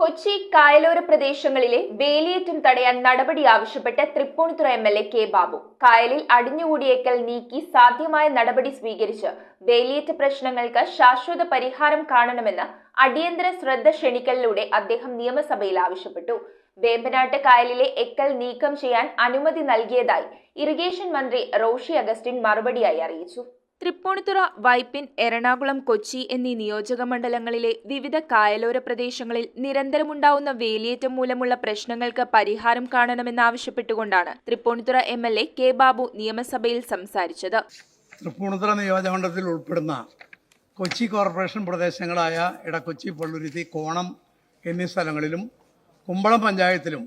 കൊച്ചി കായലോര പ്രദേശങ്ങളിലെ വേലിയേറ്റം തടയാൻ നടപടി ആവശ്യപ്പെട്ട് തൃപ്പൂണിത്തുറ എംഎൽഎ കെ ബാബു കായലിൽ അടിഞ്ഞുകൂടിയേക്കൽ നീക്കി സാധ്യമായ നടപടി സ്വീകരിച്ച് വേലിയേറ്റ പ്രശ്നങ്ങൾക്ക് ശാശ്വത പരിഹാരം കാണണമെന്ന് അടിയന്തര ശ്രദ്ധ ക്ഷണിക്കലിലൂടെ അദ്ദേഹം നിയമസഭയിൽ ആവശ്യപ്പെട്ടു. വേമ്പനാട്ട് കായലിലെ എക്കൽ നീക്കം ചെയ്യാൻ അനുമതി നൽകിയതായി ഇറിഗേഷൻ മന്ത്രി റോഷി അഗസ്റ്റിൻ മറുപടിയായി അറിയിച്ചു. തൃപ്പൂണിത്തുറ, വൈപ്പിൻ, എറണാകുളം, കൊച്ചി എന്നീ നിയോജക മണ്ഡലങ്ങളിലെ വിവിധ കായലോര പ്രദേശങ്ങളിൽ നിരന്തരമുണ്ടാവുന്ന വേലിയേറ്റം മൂലമുള്ള പ്രശ്നങ്ങൾക്ക് പരിഹാരം കാണണമെന്നാവശ്യപ്പെട്ടുകൊണ്ടാണ് തൃപ്പൂണിത്തുറ എംഎൽഎ കെ ബാബു നിയമസഭയിൽ സംസാരിച്ചത്. തൃപ്പൂണിത്തുറ നിയോജകമണ്ഡലത്തിൽ ഉൾപ്പെടുന്ന കൊച്ചി കോർപ്പറേഷൻ പ്രദേശങ്ങളായ ഇടക്കൊച്ചി, പള്ളുരുത്തി, കോണം എന്നീ സ്ഥലങ്ങളിലും കുമ്പളം പഞ്ചായത്തിലും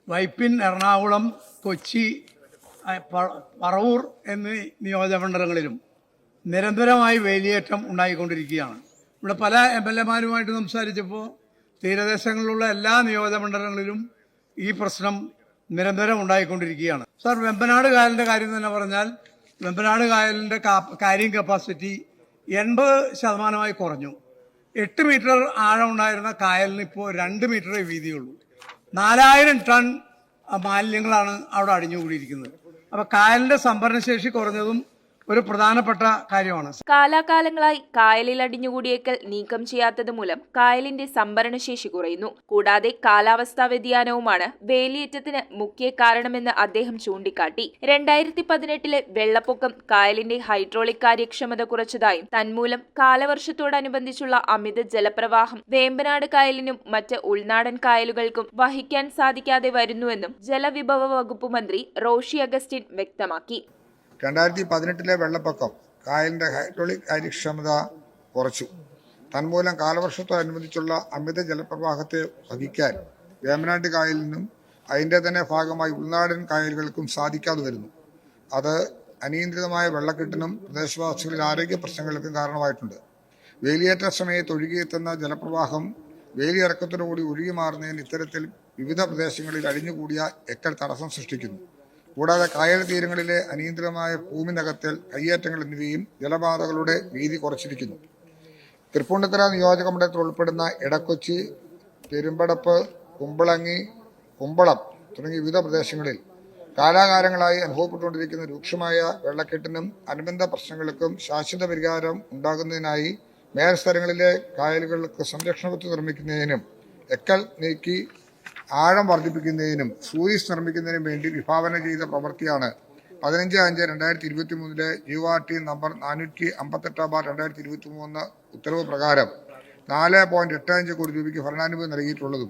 വൈപ്പിൻ, എറണാകുളം, കൊച്ചി, പറവൂർ എന്നീ നിയോജകമണ്ഡലങ്ങളിലും നിരന്തരമായി വേലിയേറ്റം ഉണ്ടായിക്കൊണ്ടിരിക്കുകയാണ്. ഇവിടെ പല എംഎൽഎമാരുമായിട്ട് സംസാരിച്ചപ്പോൾ തീരദേശങ്ങളിലുള്ള എല്ലാ നിയോജകമണ്ഡലങ്ങളിലും ഈ പ്രശ്നം നിരന്തരം ഉണ്ടായിക്കൊണ്ടിരിക്കുകയാണ്. സാർ, വെമ്പനാട് കായലിൻ്റെ കാര്യം തന്നെ പറഞ്ഞാൽ വെമ്പനാട് കായലിൻ്റെ കാരിങ് കപ്പാസിറ്റി 80% കുറഞ്ഞു. 8 മീറ്റർ ആഴമുണ്ടായിരുന്ന കായലിന് ഇപ്പോൾ 2 മീറ്ററേ വീതിയുള്ളൂ. 4000 ടൺ മാലിന്യങ്ങളാണ് അവിടെ അടിഞ്ഞുകൂടിയിരിക്കുന്നത്. അപ്പോൾ കായലിന്റെ സംഭരണശേഷി കുറഞ്ഞതും ഒരു പ്രധാനപ്പെട്ട കാര്യമാണ്. കാലാകാലങ്ങളായി കായലിൽ അടിഞ്ഞുകൂടിയേക്കൽ നീക്കം ചെയ്യാത്തത് മൂലം കായലിന്റെ സംഭരണശേഷി കുറയുന്നു. കൂടാതെ കാലാവസ്ഥാ വ്യതിയാനവുമാണ് വേലിയേറ്റത്തിന് മുഖ്യ കാരണമെന്ന് അദ്ദേഹം ചൂണ്ടിക്കാട്ടി. 2018 വെള്ളപ്പൊക്കം കായലിന്റെ ഹൈഡ്രോളിക് കാര്യക്ഷമത കുറച്ചതായും തന്മൂലം കാലവർഷത്തോടനുബന്ധിച്ചുള്ള അമിത ജലപ്രവാഹം വേമ്പനാട് കായലിനും മറ്റ് ഉൾനാടൻ കായലുകൾക്കും വഹിക്കാൻ സാധിക്കാതെ വരുന്നുവെന്നും ജലവിഭവ വകുപ്പ് മന്ത്രി റോഷി അഗസ്റ്റിൻ വ്യക്തമാക്കി. 2018 വെള്ളപ്പൊക്കം കായലിൻ്റെ ഹൈഡ്രോളിക് കാര്യക്ഷമത കുറച്ചു. തന്മൂലം കാലവർഷത്തോടനുബന്ധിച്ചുള്ള അമിത ജലപ്രവാഹത്തെ വഹിക്കാൻ വേമ്പനാട്ട് കായലിനും അതിൻ്റെ തന്നെ ഭാഗമായി ഉൾനാടൻ കായലുകൾക്കും സാധിക്കാതെ വരുന്നു. അത് അനിയന്ത്രിതമായ വെള്ളക്കെട്ടിനും പ്രദേശവാസികളിൽ ആരോഗ്യ പ്രശ്നങ്ങൾക്കും കാരണമായിട്ടുണ്ട്. വേലിയേറ്റ സമയത്ത് ഒഴുകിയെത്തുന്ന ജലപ്രവാഹം വേലിയിറക്കത്തോടുകൂടി ഒഴുകി മാറുന്നതിന് ഇത്തരത്തിൽ വിവിധ പ്രദേശങ്ങളിൽ അടിഞ്ഞുകൂടിയ എക്കൽ തടസ്സം സൃഷ്ടിക്കുന്നു. കൂടാതെ കായൽ തീരങ്ങളിലെ അനിയന്ത്രിതമായ ഭൂമി നികത്തൽ, കയ്യേറ്റങ്ങൾ എന്നിവയും ജലപാതകളുടെ വീതി കുറച്ചിരിക്കുന്നു. തൃപ്പൂണിത്തുറ നിയോജക മണ്ഡലത്തിൽ ഉൾപ്പെടുന്ന ഇടക്കൊച്ചി, പെരുമ്പടപ്പ്, കുമ്പളങ്ങി, കുമ്പളം തുടങ്ങിയ വിവിധ പ്രദേശങ്ങളിൽ കാലാകാലങ്ങളായി അനുഭവപ്പെട്ടുകൊണ്ടിരിക്കുന്ന രൂക്ഷമായ വെള്ളക്കെട്ടിനും അനുബന്ധ പ്രശ്നങ്ങൾക്കും ശാശ്വത പരിഹാരം ഉണ്ടാകുന്നതിനായി മേൽസ്ഥലങ്ങളിലെ കായലുകൾക്ക് സംരക്ഷണ ഭിത്തി നിർമ്മിക്കുന്നതിനും എക്കൽ നീക്കി ആഴം വർദ്ധിപ്പിക്കുന്നതിനും സൂയിസ് നിർമ്മിക്കുന്നതിനും വേണ്ടി വിഭാവന ചെയ്ത പ്രവൃത്തിയാണ് 15/5/2023 URT നമ്പർ 458/2023 ഉത്തരവ് പ്രകാരം 4.85 കോടി രൂപയ്ക്ക് ഭരണാനുമതി നൽകിയിട്ടുള്ളതും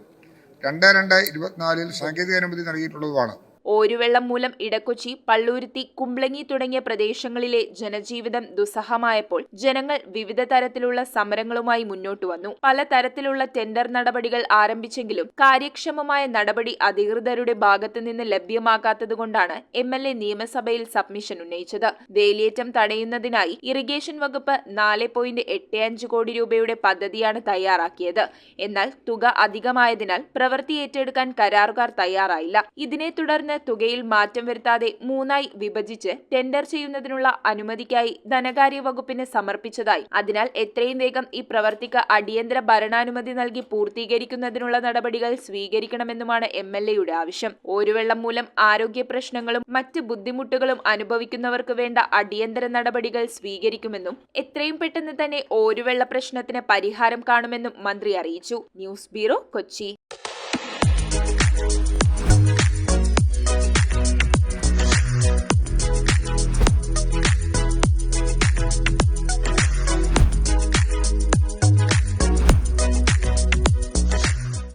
2/2/24 സാങ്കേതിക അനുമതി നൽകിയിട്ടുള്ളതുമാണ്. ഓരുവെള്ളം മൂലം ഇടക്കൊച്ചി, പള്ളുരുത്തി, കുമ്പളങ്ങി തുടങ്ങിയ പ്രദേശങ്ങളിലെ ജനജീവിതം ദുസ്സഹമായപ്പോൾ ജനങ്ങൾ വിവിധ തരത്തിലുള്ള സമരങ്ങളുമായി മുന്നോട്ടു വന്നു. പലതരത്തിലുള്ള ടെൻഡർ നടപടികൾ ആരംഭിച്ചെങ്കിലും കാര്യക്ഷമമായ നടപടി അധികൃതരുടെ ഭാഗത്തു നിന്ന് ലഭ്യമാകാത്തതുകൊണ്ടാണ് എംഎൽഎ നിയമസഭയിൽ സബ്മിഷൻ ഉന്നയിച്ചത്. വേലിയേറ്റം തടയുന്നതിനായി ഇറിഗേഷൻ വകുപ്പ് 4.85 കോടി രൂപയുടെ പദ്ധതിയാണ് തയ്യാറാക്കിയത്. എന്നാൽ തുക അധികമായതിനാൽ പ്രവൃത്തി ഏറ്റെടുക്കാൻ കരാറുകാർ തയ്യാറായില്ല. ഇതിനെ തുടർന്ന് തുകയിൽ മാറ്റം വരുത്താതെ 3ആയി വിഭജിച്ച് ടെൻഡർ ചെയ്യുന്നതിനുള്ള അനുമതിക്കായി ധനകാര്യ വകുപ്പിന് സമർപ്പിച്ചതായി, അതിനാൽ എത്രയും വേഗം ഈ പ്രവൃത്തിക്ക് അടിയന്തര ഭരണാനുമതി നൽകി പൂർത്തീകരിക്കുന്നതിനുള്ള നടപടികൾ സ്വീകരിക്കണമെന്നുമാണ് എംഎൽഎയുടെ ആവശ്യം. ഓരുവെള്ളം മൂലം ആരോഗ്യ പ്രശ്നങ്ങളും മറ്റ് ബുദ്ധിമുട്ടുകളും അനുഭവിക്കുന്നവർക്ക് വേണ്ട അടിയന്തര നടപടികൾ സ്വീകരിക്കുമെന്നും എത്രയും പെട്ടെന്ന് തന്നെ ഓരുവെള്ള പ്രശ്നത്തിന് പരിഹാരം കാണുമെന്നും മന്ത്രി അറിയിച്ചു. News bureau, Kochi.